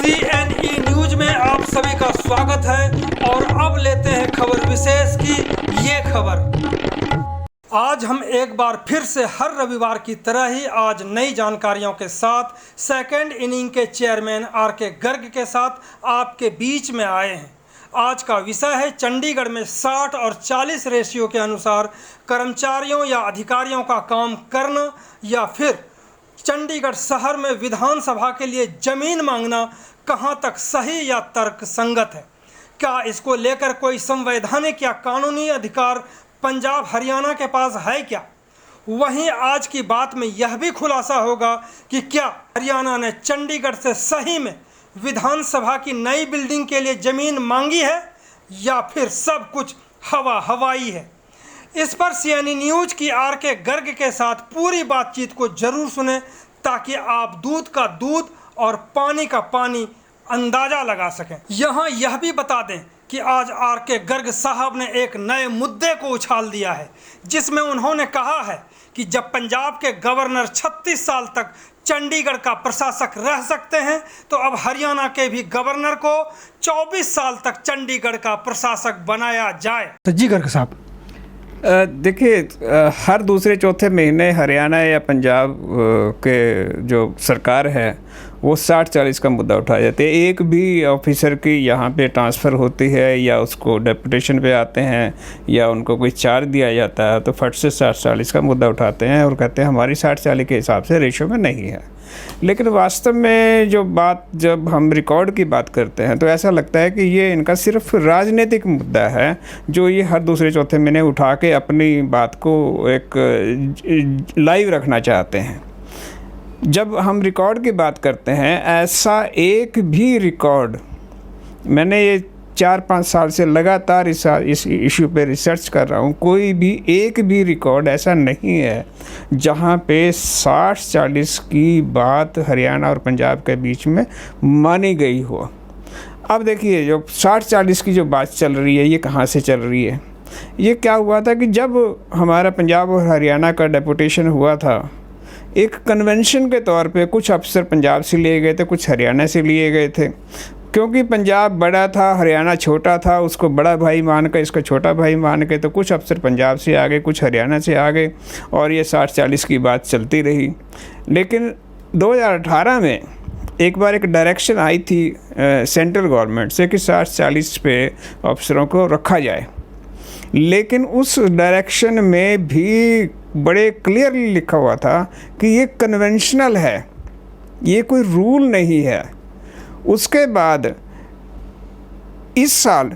CNE news में आप सभी का स्वागत है और अब लेते हैं खबर विशेष की ये खबर। आज हम एक बार फिर से हर रविवार की तरह ही आज नई जानकारियों के साथ सेकंड इनिंग के चेयरमैन RK गर्ग के साथ आपके बीच में आए हैं। आज का विषय है चंडीगढ़ में 60 और 40 रेशियो के अनुसार कर्मचारियों या अधिकारियों का काम करना या फिर चंडीगढ़ शहर में विधानसभा के लिए जमीन मांगना कहां तक सही या तर्क संगत है। क्या इसको लेकर कोई संवैधानिक या कानूनी अधिकार पंजाब हरियाणा के पास है क्या? वहीं आज की बात में यह भी खुलासा होगा कि क्या हरियाणा ने चंडीगढ़ से सही में विधानसभा की नई बिल्डिंग के लिए ज़मीन मांगी है या फिर सब कुछ हवाई है। इस पर CNE न्यूज की RK गर्ग के साथ पूरी बातचीत को जरूर सुने ताकि आप दूध का दूध और पानी का पानी अंदाज़ा लगा सकें। यहाँ यह भी बता दें कि आज RK गर्ग साहब ने एक नए मुद्दे को उछाल दिया है, जिसमें उन्होंने कहा है कि जब पंजाब के गवर्नर 36 साल तक चंडीगढ़ का प्रशासक रह सकते हैं तो अब हरियाणा के भी गवर्नर को 24 साल तक चंडीगढ़ का प्रशासक बनाया जाए। जी गर्ग साहब, देखिए, हर दूसरे चौथे महीने हरियाणा या पंजाब के जो सरकार है वो 60-40 का मुद्दा उठाया जाता है। एक भी ऑफिसर की यहाँ पे ट्रांसफ़र होती है या उसको डेपुटेशन पे आते हैं या उनको कोई चार्ज दिया जाता है तो फट से 60-40 का मुद्दा उठाते हैं और कहते हैं हमारी 60-40 के हिसाब से रेशो में नहीं है। लेकिन वास्तव में जब हम रिकॉर्ड की बात करते हैं तो ऐसा लगता है कि ये इनका सिर्फ राजनीतिक मुद्दा है जो ये हर दूसरे चौथे महीने उठा के अपनी बात को एक लाइव रखना चाहते हैं। जब हम रिकॉर्ड की बात करते हैं, ऐसा एक भी रिकॉर्ड, मैंने ये 4-5 साल से लगातार इस इशू पे रिसर्च कर रहा हूँ, कोई भी एक भी रिकॉर्ड ऐसा नहीं है जहाँ पे 60-40 की बात हरियाणा और पंजाब के बीच में मानी गई हो। अब देखिए, जो 60-40 की जो बात चल रही है ये कहाँ से चल रही है? ये क्या हुआ था कि जब हमारा पंजाब और हरियाणा का डेपुटेशन हुआ था, एक कन्वेंशन के तौर पे कुछ अफसर पंजाब से लिए गए थे, कुछ हरियाणा से लिए गए थे। क्योंकि पंजाब बड़ा था, हरियाणा छोटा था, उसको बड़ा भाई मान के इसको छोटा भाई मान के तो कुछ अफसर पंजाब से आ गए, कुछ हरियाणा से आ गए और ये 60-40 की बात चलती रही। लेकिन 2018 में एक बार एक डायरेक्शन आई थी सेंट्रल गवर्नमेंट से कि 60-40 पे अफसरों को रखा जाए। लेकिन उस डायरेक्शन में भी बड़े क्लियरली लिखा हुआ था कि ये कन्वेंशनल है, ये कोई रूल नहीं है। उसके बाद इस साल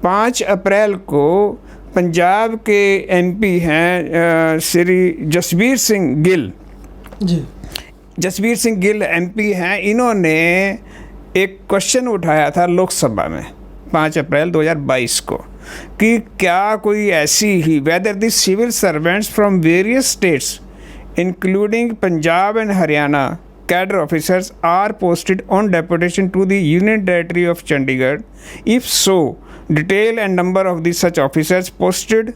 5 अप्रैल को पंजाब के MP हैं श्री जसबीर सिंह गिल जी, जसबीर सिंह गिल MP हैं। इन्होंने एक क्वेश्चन उठाया था लोकसभा में 5 अप्रैल 2022 को कि क्या कोई ऐसी ही whether the civil servants from various states including Punjab and Haryana cadre officers are posted on deputation to the Union Territory of Chandigarh. If so, detail and number of the such officers posted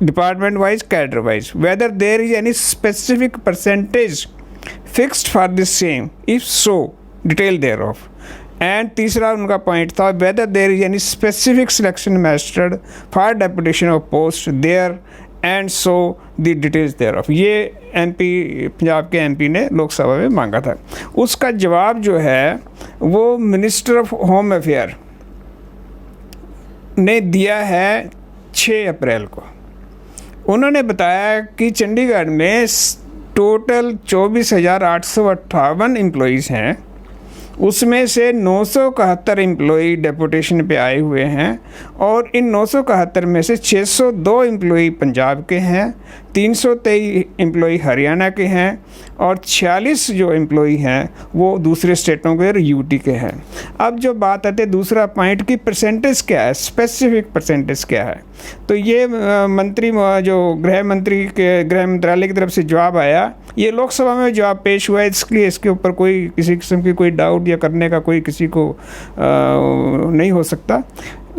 department wise, cadre wise. Whether there is any specific percentage fixed for the same. If so, detail thereof. And तीसरा उनका point था whether there is any specific selection method for deputation of post there and so the details thereof. ये MP Punjab के MP ने लोकसभा में मांगा था। उसका जवाब जो है वो मिनिस्टर ऑफ होम अफेयर ने दिया है 6 अप्रैल को। उन्होंने बताया कि चंडीगढ़ में टोटल 24,858 एम्प्लॉइज़ हैं, उसमें से 971 एम्प्लॉई डेपुटेशन पे आए हुए हैं और इन 971 में से 602 एम्प्लॉई पंजाब के हैं, 323 एम्प्लॉई हरियाणा के हैं और 46 जो एम्प्लॉई हैं वो दूसरे स्टेटों के और यूटी के हैं। अब जो बात आती है दूसरा पॉइंट की परसेंटेज क्या है, स्पेसिफिक परसेंटेज क्या है, तो ये मंत्री जो गृह मंत्रालय की तरफ से जवाब आया, ये लोकसभा में जवाब पेश हुआ है, इसलिए इसके ऊपर कोई किसी किस्म की कोई डाउट या करने का कोई किसी को नहीं हो सकता।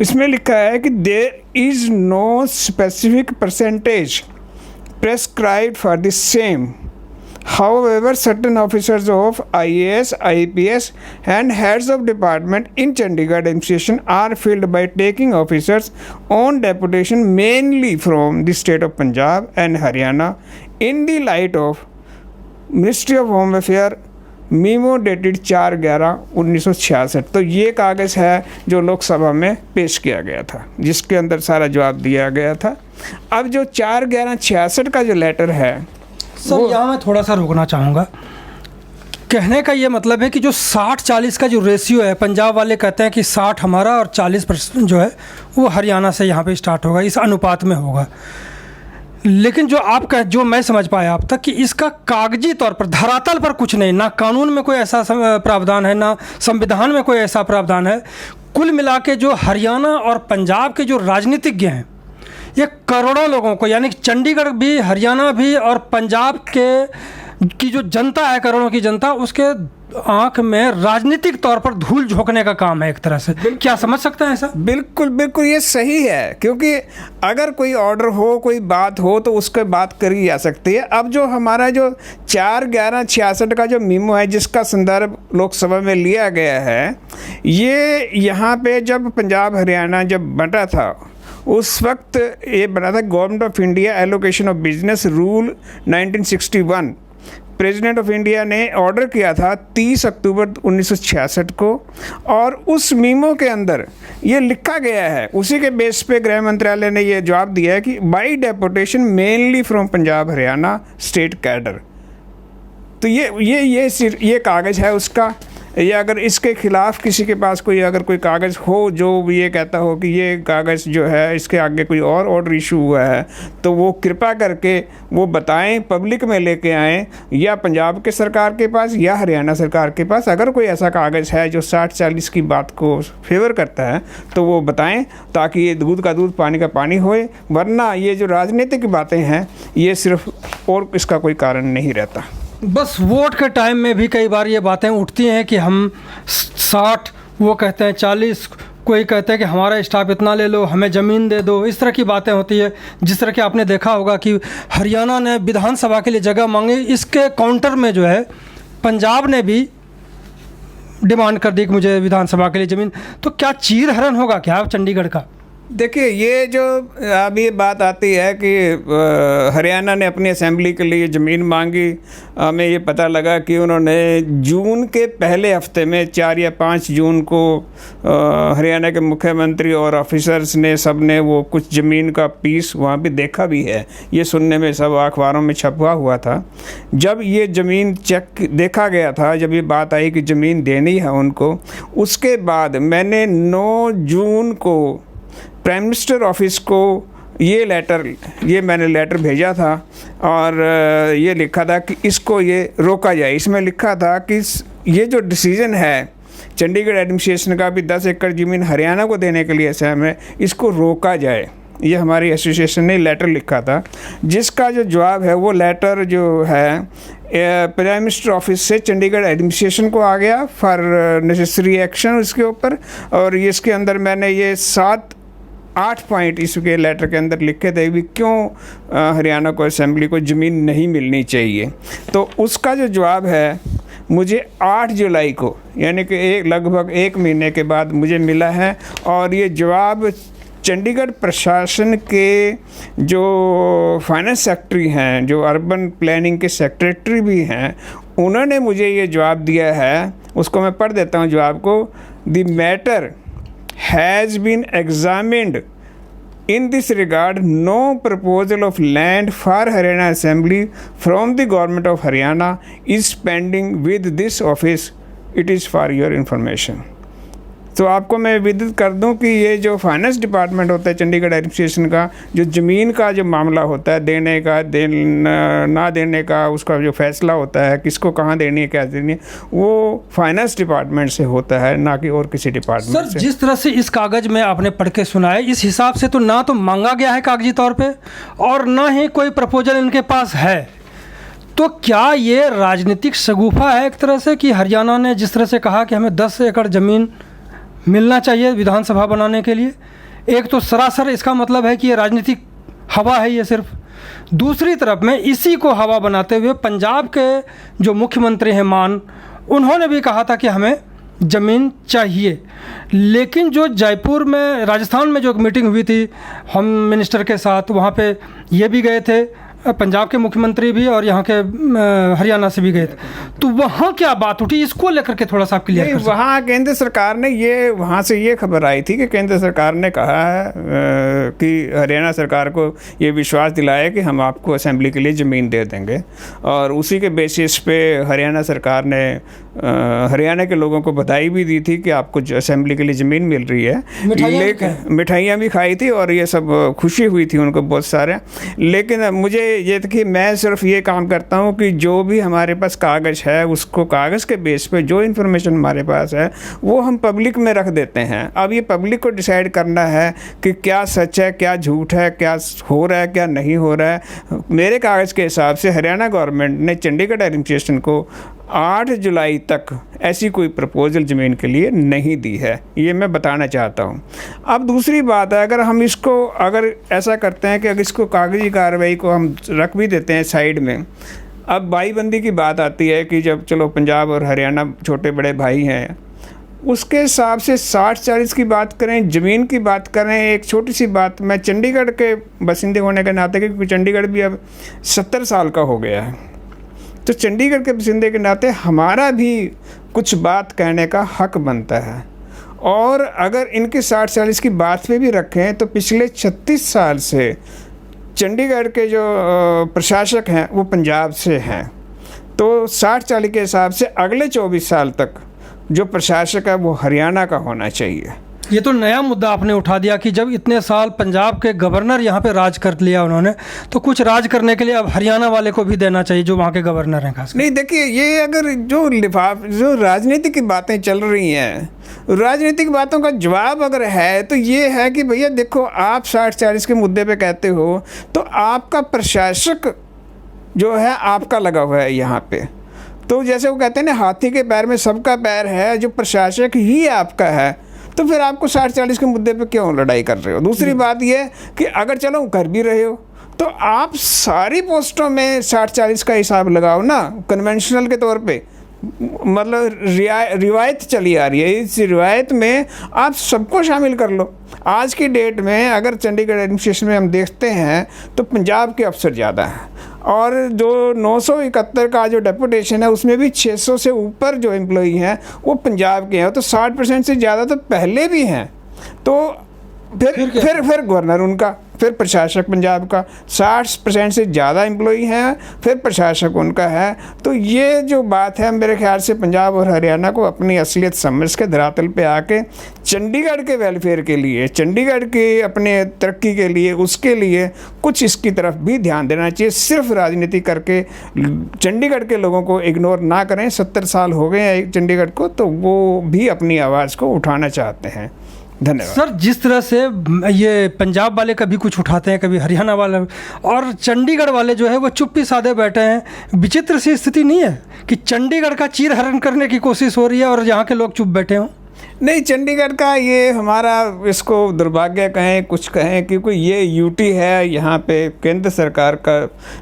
इसमें लिखा है कि there is no specific percentage prescribed for the same However, certain officers of IAS, IPS and heads of department in Chandigarh administration are filled by taking officers on deputation mainly from the state of Punjab and Haryana in the light of Ministry of Home Affairs memo dated 4/11/1966। तो ये कागज़ है जो लोकसभा में पेश किया गया था, जिसके अंदर सारा जवाब दिया गया था। अब जो 4/11/66 का जो लेटर है सर, यहाँ मैं थोड़ा सा रोकना चाहूँगा। कहने का ये मतलब है कि जो 60-40 का जो रेशियो है, पंजाब वाले कहते हैं कि 60 हमारा और 40% जो है वो हरियाणा से यहाँ पे स्टार्ट होगा, इस अनुपात में होगा। लेकिन जो मैं समझ पाया अब तक कि इसका कागजी तौर पर, धरातल पर कुछ नहीं, ना कानून में कोई ऐसा प्रावधान है, ना संविधान में कोई ऐसा प्रावधान है। कुल मिला के जो हरियाणा और पंजाब के जो राजनीतिज्ञ हैं, ये करोड़ों लोगों को, यानी चंडीगढ़ भी, हरियाणा भी और पंजाब की जो जनता है, करोड़ों की जनता, उसके आंख में राजनीतिक तौर पर धूल झोंकने का काम है एक तरह से। क्या समझ सकते हैं ऐसा? बिल्कुल बिल्कुल ये सही है, क्योंकि अगर कोई ऑर्डर हो, कोई बात हो तो उसके बात करी जा सकती है। अब जो हमारा जो 4/11/66 का जो मीमो है, जिसका संदर्भ लोकसभा में लिया गया है, ये यहाँ पे जब पंजाब हरियाणा जब बंटा था, उस वक्त ये बना था government of India allocation of business rule 1961। President of India ने ऑर्डर किया था 30 अक्टूबर 1966 को, और उस मीमो के अंदर ये लिखा गया है, उसी के बेस पे गृह मंत्रालय ने ये जवाब दिया है कि by deputation mainly from Punjab Haryana state cadre. तो ये कागज़ है उसका। या अगर इसके ख़िलाफ़ किसी के पास अगर कोई कागज़ हो जो ये कहता हो कि ये कागज़ जो है इसके आगे कोई और ऑर्डर इशू हुआ है, तो वो कृपा करके वो बताएं, पब्लिक में लेके आएँ, या पंजाब के सरकार के पास या हरियाणा सरकार के पास। अगर कोई ऐसा कागज़ है जो 60-40 की बात को फेवर करता है तो वो बताएं, ताकि ये दूध का दूध पानी का पानी होए। वरना ये जो राजनीतिक बातें हैं, ये सिर्फ और इसका कोई कारण नहीं रहता। बस वोट के टाइम में भी कई बार ये बातें उठती हैं कि हम 60, वो कहते हैं 40, कोई कहते हैं कि हमारा स्टाफ इतना ले लो, हमें ज़मीन दे दो, इस तरह की बातें होती है। जिस तरह कि आपने देखा होगा कि हरियाणा ने विधानसभा के लिए जगह मांगी, इसके काउंटर में जो है पंजाब ने भी डिमांड कर दी कि मुझे विधानसभा के लिए ज़मीन। तो क्या चीर हरण होगा क्या चंडीगढ़ का? देखिए, ये जो अब ये बात आती है कि हरियाणा ने अपनी असेंबली के लिए ज़मीन मांगी, हमें ये पता लगा कि उन्होंने जून के पहले हफ्ते में 4 या 5 जून को हरियाणा के मुख्यमंत्री और ऑफिसर्स ने सब ने वो कुछ ज़मीन का पीस वहाँ पे देखा भी है। ये सुनने में सब अखबारों में छपा हुआ था। जब ये ज़मीन देखा गया था, जब ये बात आई कि ज़मीन देनी है उनको, उसके बाद मैंने 9 जून को प्राइम मिनिस्टर ऑफिस को मैंने लेटर भेजा था, और ये लिखा था कि इसको ये रोका जाए। इसमें लिखा था कि ये जो डिसीज़न है चंडीगढ़ एडमिनिस्ट्रेशन का भी 10 एकड़ ज़मीन हरियाणा को देने के लिए असम है, इसको रोका जाए। ये हमारी एसोसिएशन ने लेटर लिखा था, जिसका जो जवाब है वो लेटर जो है प्राइम मिनिस्टर ऑफिस से चंडीगढ़ एडमिनिस्ट्रेशन को आ गया फॉर नेसेसरी एक्शन उसके ऊपर। और इसके अंदर मैंने ये 7-8 पॉइंट इसके लेटर के अंदर लिखे थे भी क्यों हरियाणा को असेंबली को ज़मीन नहीं मिलनी चाहिए। तो उसका जो जवाब है मुझे 8 जुलाई को, यानी कि लगभग 1 महीने के बाद मुझे मिला है। और ये जवाब चंडीगढ़ प्रशासन के जो फाइनेंस सेक्रेटरी हैं, जो अर्बन प्लानिंग के सेक्रेटरी भी हैं, उन्होंने मुझे ये जवाब दिया है। उसको मैं पढ़ देता हूँ जवाब को। The matter has been examined. In this regard, no proposal of land for Haryana Assembly from the government of Haryana is pending with this office. It is for your information. तो आपको मैं विदित कर दूं कि ये जो फाइनेंस डिपार्टमेंट होता है चंडीगढ़ एडमिनिस्ट्रेशन का, जो ज़मीन का जो मामला होता है, देने का ना देने का, उसका जो फैसला होता है किसको कहाँ देनी है, क्या देनी है, वो फाइनेंस डिपार्टमेंट से होता है, ना कि और किसी डिपार्टमेंट से। जिस तरह से इस कागज़ में आपने पढ़ के सुना है, इस हिसाब से तो ना तो मांगा गया है कागजी तौर पर, और ना ही कोई प्रपोजल इनके पास है। तो क्या ये राजनीतिक शगुफा है एक तरह से कि हरियाणा ने जिस तरह से कहा कि हमें 10 एकड़ ज़मीन मिलना चाहिए विधानसभा बनाने के लिए? एक तो सरासर इसका मतलब है कि ये राजनीतिक हवा है ये सिर्फ। दूसरी तरफ में इसी को हवा बनाते हुए पंजाब के जो मुख्यमंत्री हैं मान, उन्होंने भी कहा था कि हमें ज़मीन चाहिए। लेकिन जो जयपुर में, राजस्थान में जो एक मीटिंग हुई थी होम मिनिस्टर के साथ, वहाँ पे ये भी गए थे, पंजाब के मुख्यमंत्री भी, और यहाँ के हरियाणा से भी गए थे। तो वहाँ क्या बात उठी, इसको लेकर के थोड़ा सा आप क्लियर कर सकते हैं? वहाँ केंद्र सरकार ने वहाँ से ये खबर आई थी कि केंद्र सरकार ने कहा है कि हरियाणा सरकार को ये विश्वास दिलाया कि हम आपको असेंबली के लिए ज़मीन दे देंगे, और उसी के बेसिस पे हरियाणा सरकार ने हरियाणा के लोगों को बधाई भी दी थी कि आपको असेंबली के लिए ज़मीन मिल रही है। लेकिन मिठाइयाँ भी खाई थी और ये सब खुशी हुई थी उनको बहुत सारे। लेकिन मुझे ये था कि मैं सिर्फ ये काम करता हूँ कि जो भी हमारे पास कागज़ है उसको कागज़ के बेस पे जो इन्फॉर्मेशन हमारे पास है वो हम पब्लिक में रख देते हैं। अब ये पब्लिक को डिसाइड करना है कि क्या सच है, क्या झूठ है, क्या हो रहा है, क्या नहीं हो रहा है। मेरे कागज़ के हिसाब से हरियाणा गवर्नमेंट ने चंडीगढ़ एडमिनिस्ट्रेशन को 8 जुलाई तक ऐसी कोई प्रपोजल ज़मीन के लिए नहीं दी है, ये मैं बताना चाहता हूँ। अब दूसरी बात है, अगर हम इसको अगर ऐसा करते हैं कि अगर इसको कागजी कार्रवाई को हम रख भी देते हैं साइड में, अब भाईबंदी की बात आती है कि जब चलो पंजाब और हरियाणा छोटे बड़े भाई हैं, उसके हिसाब से 60-40 की बात करें, ज़मीन की बात करें। एक छोटी सी बात, मैं चंडीगढ़ के बसिंदे होने के नाते, क्योंकि चंडीगढ़ भी अब 70 साल का हो गया है, तो चंडीगढ़ के बसिंदे के नाते हमारा भी कुछ बात कहने का हक बनता है। और अगर इनके 60-40 की बात पे भी रखें तो पिछले 36 साल से चंडीगढ़ के जो प्रशासक हैं वो पंजाब से हैं, तो 60-40 के हिसाब से अगले 24 साल तक जो प्रशासक है वो हरियाणा का होना चाहिए। ये तो नया मुद्दा आपने उठा दिया कि जब इतने साल पंजाब के गवर्नर यहाँ पे राज कर लिया उन्होंने, तो कुछ राज करने के लिए अब हरियाणा वाले को भी देना चाहिए जो वहाँ के गवर्नर हैं खास। नहीं, देखिए, ये अगर जो राजनीतिक की बातें चल रही हैं, राजनीतिक बातों का जवाब अगर है तो ये है कि भैया देखो, आप 60-40 के मुद्दे पे कहते हो तो आपका प्रशासक जो है आपका लगा हुआ है यहाँ पे। तो जैसे वो कहते हैं ना, हाथी के पैर में सबका पैर है, जो प्रशासक ही आपका है, तो फिर आपको 60-40 के मुद्दे पे क्यों लड़ाई कर रहे हो। दूसरी बात ये कि अगर चलो कर भी रहे हो तो आप सारी पोस्टों में 60-40 का हिसाब लगाओ ना, कन्वेंशनल के तौर पे। मतलब रिवायत चली आ रही है, इस रिवायत में आप सबको शामिल कर लो। आज की डेट में अगर चंडीगढ़ एडमिनिस्ट्रेशन में हम देखते हैं तो पंजाब के अफसर ज़्यादा हैं, और जो 971 का जो डेपुटेशन है उसमें भी 600 से ऊपर जो एम्प्लॉई हैं वो पंजाब के हैं, तो 60% से ज़्यादा तो पहले भी हैं। तो फिर गवर्नर उनका, फिर प्रशासक पंजाब का, 60% से ज़्यादा एम्प्लॉई हैं, फिर प्रशासक उनका है। तो ये जो बात है, मेरे ख्याल से पंजाब और हरियाणा को अपनी असलियत समझ के धरातल पे आके चंडीगढ़ के वेलफेयर के लिए, चंडीगढ़ के अपने तरक्की के लिए, उसके लिए कुछ इसकी तरफ भी ध्यान देना चाहिए। सिर्फ राजनीति करके चंडीगढ़ के लोगों को इग्नोर ना करें। 70 साल हो गए हैं चंडीगढ़ को, तो वो भी अपनी आवाज़ को उठाना चाहते हैं। धन्यवाद सर। जिस तरह से ये पंजाब वाले कभी कुछ उठाते हैं, कभी हरियाणा वाले, और चंडीगढ़ वाले जो है वो चुप्पी साधे बैठे हैं। विचित्र सी स्थिति नहीं है कि चंडीगढ़ का चीरहरण करने की कोशिश हो रही है और यहाँ के लोग चुप बैठे हों? नहीं, चंडीगढ़ का ये हमारा, इसको दुर्भाग्य कहें, कुछ कहें, क्योंकि ये यूटी है, यहाँ पे केंद्र सरकार का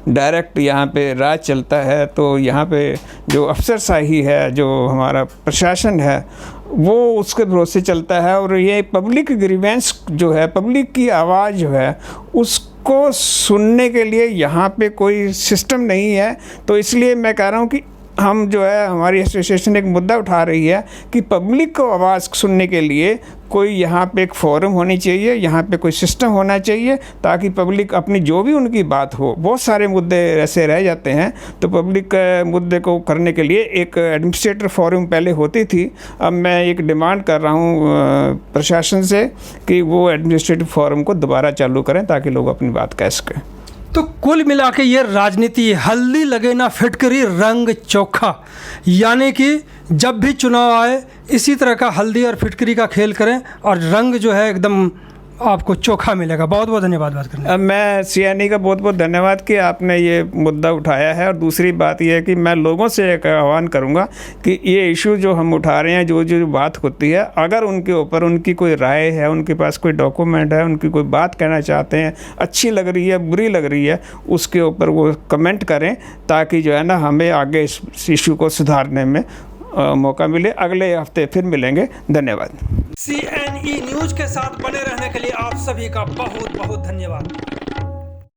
डायरेक्ट यहाँ पे राज चलता है। तो यहाँ पे जो अफसरशाही है, जो हमारा प्रशासन है, वो उसके भरोसे चलता है। और ये पब्लिक ग्रीवेंस जो है, पब्लिक की आवाज़ जो है, उसको सुनने के लिए यहाँ पे कोई सिस्टम नहीं है। तो इसलिए मैं कह रहा हूँ कि हम जो है, हमारी एसोसिएशन एक मुद्दा उठा रही है कि पब्लिक को आवाज़ सुनने के लिए कोई यहाँ पे एक फोरम होनी चाहिए, यहाँ पे कोई सिस्टम होना चाहिए, ताकि पब्लिक अपनी जो भी उनकी बात हो, बहुत सारे मुद्दे ऐसे रह जाते हैं, तो पब्लिक मुद्दे को करने के लिए एक एडमिनिस्ट्रेटर फोरम पहले होती थी। अब मैं एक डिमांड कर रहा हूँ प्रशासन से कि वो एडमिनिस्ट्रेटिव फोरम को दोबारा चालू करें ताकि लोग अपनी बात कह सकें। तो कुल मिला के ये राजनीति, हल्दी लगे ना फिटकरी रंग चोखा, यानी कि जब भी चुनाव आए इसी तरह का हल्दी और फिटकरी का खेल करें और रंग जो है एकदम आपको चोखा मिलेगा। बहुत बहुत धन्यवाद बात करने। मैं CNE का बहुत बहुत धन्यवाद कि आपने ये मुद्दा उठाया है। और दूसरी बात यह है कि मैं लोगों से एक आह्वान करूंगा कि ये इशू जो हम उठा रहे हैं, जो जो बात होती है, अगर उनके ऊपर उनकी कोई राय है, उनके पास कोई डॉक्यूमेंट है, उनकी कोई बात कहना चाहते हैं, अच्छी लग रही है, बुरी लग रही है, उसके ऊपर वो कमेंट करें, ताकि जो है ना हमें आगे इस इशू को सुधारने में मौका मिले। अगले हफ्ते फिर मिलेंगे। धन्यवाद। CNE न्यूज़ के साथ बने रहने के लिए आप सभी का बहुत बहुत धन्यवाद।